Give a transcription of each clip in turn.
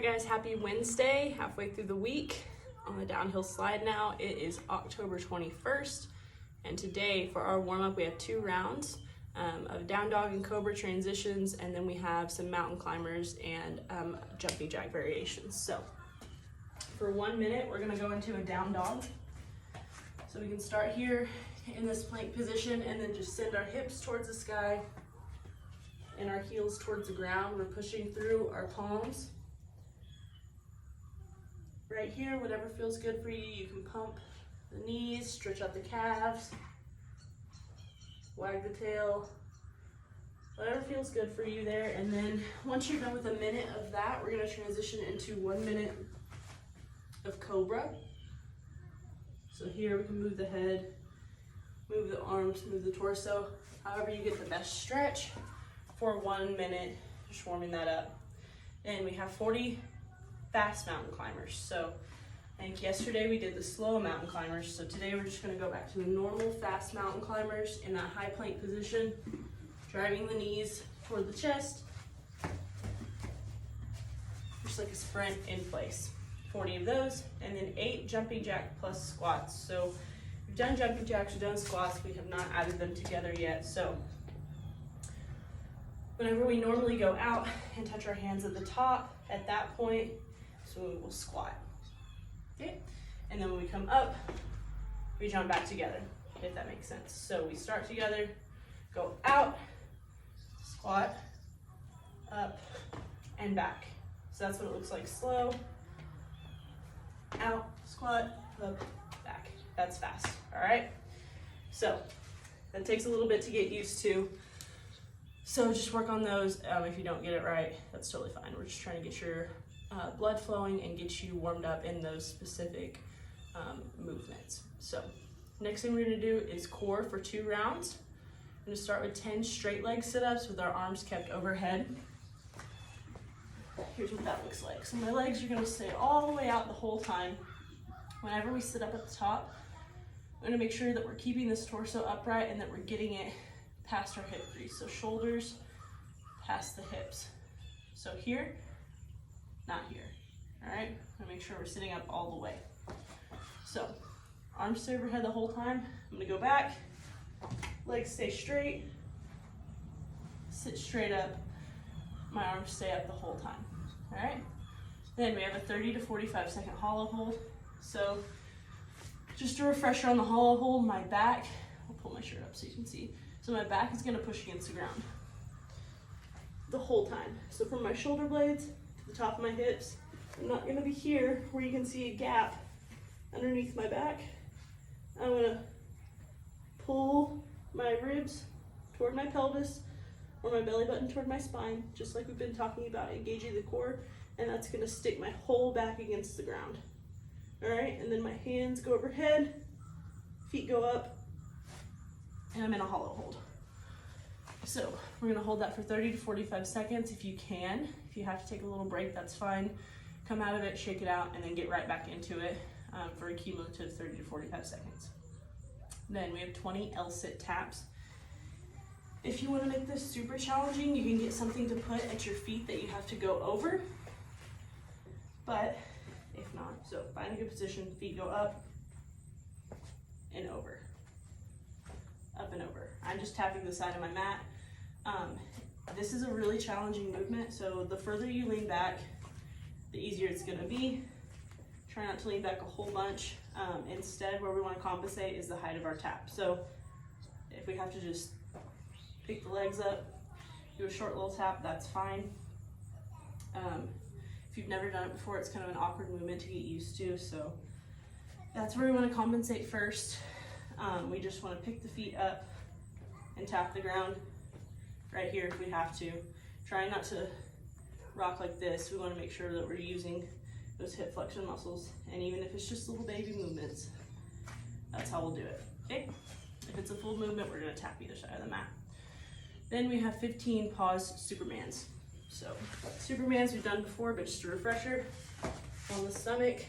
right, guys, happy Wednesday, halfway through the week on the downhill slide now. It is October 21st, and today for our warm-up we have 2 rounds of down dog and cobra transitions, and then we have some mountain climbers and jumping jack variations. So for 1 minute we're going to go into a down dog. So we can start here in this plank position and then just send our hips towards the sky and our heels towards the ground. We're pushing through our palms. Right here, whatever feels good for you, you can pump the knees, stretch out the calves, wag the tail, whatever feels good for you there. And then once you're done with a minute of that, we're gonna transition into 1 minute of cobra. So here we can move the head, move the arms, move the torso, however you get the best stretch for 1 minute, just warming that up. And we have 40 fast mountain climbers. So I think yesterday we did the slow mountain climbers. So today we're just gonna go back to the normal fast mountain climbers in that high plank position, driving the knees toward the chest, just like a sprint in place. 40 of those, and then 8 jumping jack plus squats. So we've done jumping jacks, we've done squats, we have not added them together yet. So whenever we normally go out and touch our hands at the top, at that point, so we will squat, okay? And then when we come up, we jump back together, if that makes sense. So we start together, go out, squat, up, and back. So that's what it looks like, slow, out, squat, up, back. That's fast, all right? So that takes a little bit to get used to. So just work on those. If you don't get it right, that's totally fine. We're just trying to get your blood flowing and get you warmed up in those specific movements. So next thing we're gonna do is core for 2 rounds. I'm gonna start with 10 straight leg sit-ups with our arms kept overhead. Here's what that looks like. So my legs are gonna stay all the way out the whole time. Whenever we sit up at the top, I'm gonna make sure that we're keeping this torso upright and that we're getting it past our hip crease. So shoulders past the hips. So here, not here. All right, I'm gonna make sure we're sitting up all the way. So arms stay overhead the whole time. I'm gonna go back, legs stay straight, sit straight up, my arms stay up the whole time. All right, then we have a 30 to 45 second hollow hold. So just a refresher on the hollow hold, my back, I'll pull my shirt up so you can see. So my back is gonna push against the ground the whole time. So from my shoulder blades to the top of my hips, I'm not gonna be here where you can see a gap underneath my back. I'm gonna pull my ribs toward my pelvis or my belly button toward my spine, just like we've been talking about, engaging the core, and that's gonna stick my whole back against the ground. All right, and then my hands go overhead, feet go up, and I'm in a hollow hold. So we're gonna hold that for 30 to 45 seconds if you can. If you have to take a little break, that's fine. Come out of it, shake it out, and then get right back into it for a cumulative 30 to 45 seconds. Then we have 20 L-sit taps. If you wanna make this super challenging, you can get something to put at your feet that you have to go over. But if not, so find a good position, feet go up and over. Up and over. I'm just tapping the side of my mat. This is a really challenging movement, so the further you lean back, the easier it's gonna be. Try not to lean back a whole bunch. Instead, where we wanna compensate is the height of our tap. So if we have to just pick the legs up, do a short little tap, that's fine. If you've never done it before, it's kind of an awkward movement to get used to, so that's where we wanna compensate first. We just want to pick the feet up and tap the ground right here if we have to. Try not to rock like this. We want to make sure that we're using those hip flexion muscles, and even if it's just little baby movements, that's how we'll do it, okay? If it's a full movement, we're going to tap either side of the mat. Then we have 15 pause Supermans. So Supermans we've done before, but just a refresher. On the stomach,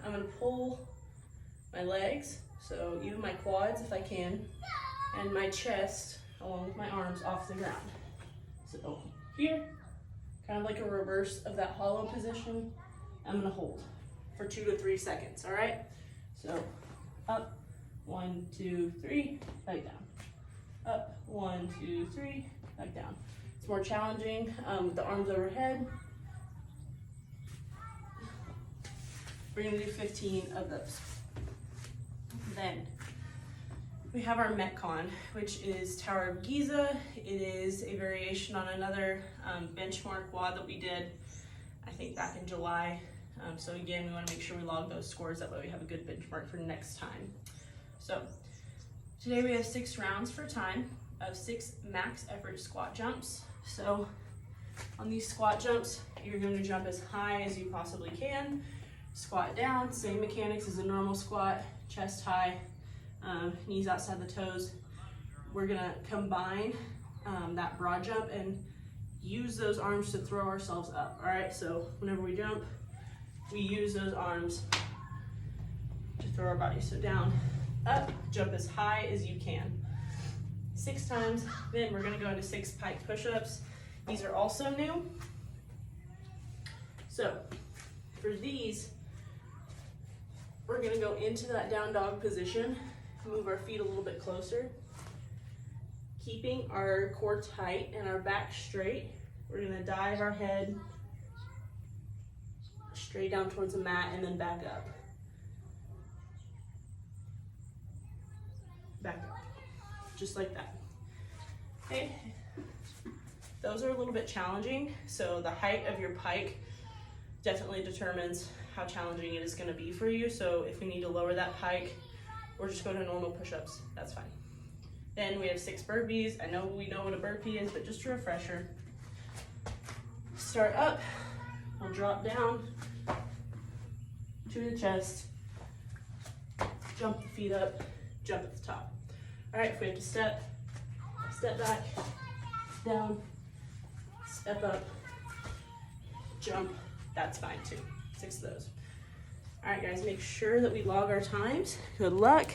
I'm going to pull my legs, so even my quads if I can, and my chest along with my arms off the ground. So here, kind of like a reverse of that hollow position. I'm gonna hold for 2 to 3 seconds, all right? So up, 1, 2, 3, back down. Up, 1, 2, 3, back down. It's more challenging with the arms overhead. We're gonna do 15 of those. Then we have our Metcon, which is Tower of Giza. It is a variation on another benchmark WOD that we did, I think back in July. So again, we wanna make sure we log those scores, that way we have a good benchmark for next time. So today we have 6 rounds for time of 6 max effort squat jumps. So on these squat jumps, you're gonna jump as high as you possibly can, squat down, same mechanics as a normal squat, chest high, knees outside the toes. We're gonna combine that broad jump and use those arms to throw ourselves up, all right? So whenever we jump, we use those arms to throw our body. So down, up, jump as high as you can. 6 times, then we're gonna go into 6 pike push-ups. These are also new. So for these, we're gonna go into that down dog position, move our feet a little bit closer, keeping our core tight and our back straight. We're gonna dive our head straight down towards the mat and then back up. Back up, just like that. Okay, those are a little bit challenging, so the height of your pike definitely determines how challenging it is gonna be for you. So if we need to lower that pike or just go to normal push-ups, that's fine. Then we have 6 burpees. I know we know what a burpee is, but just a refresher. Start up, we'll drop down to the chest, jump the feet up, jump at the top. All right, if we have to step back, down, step up, jump, that's fine too. 6 of those. All right, guys, make sure that we log our times. Good luck.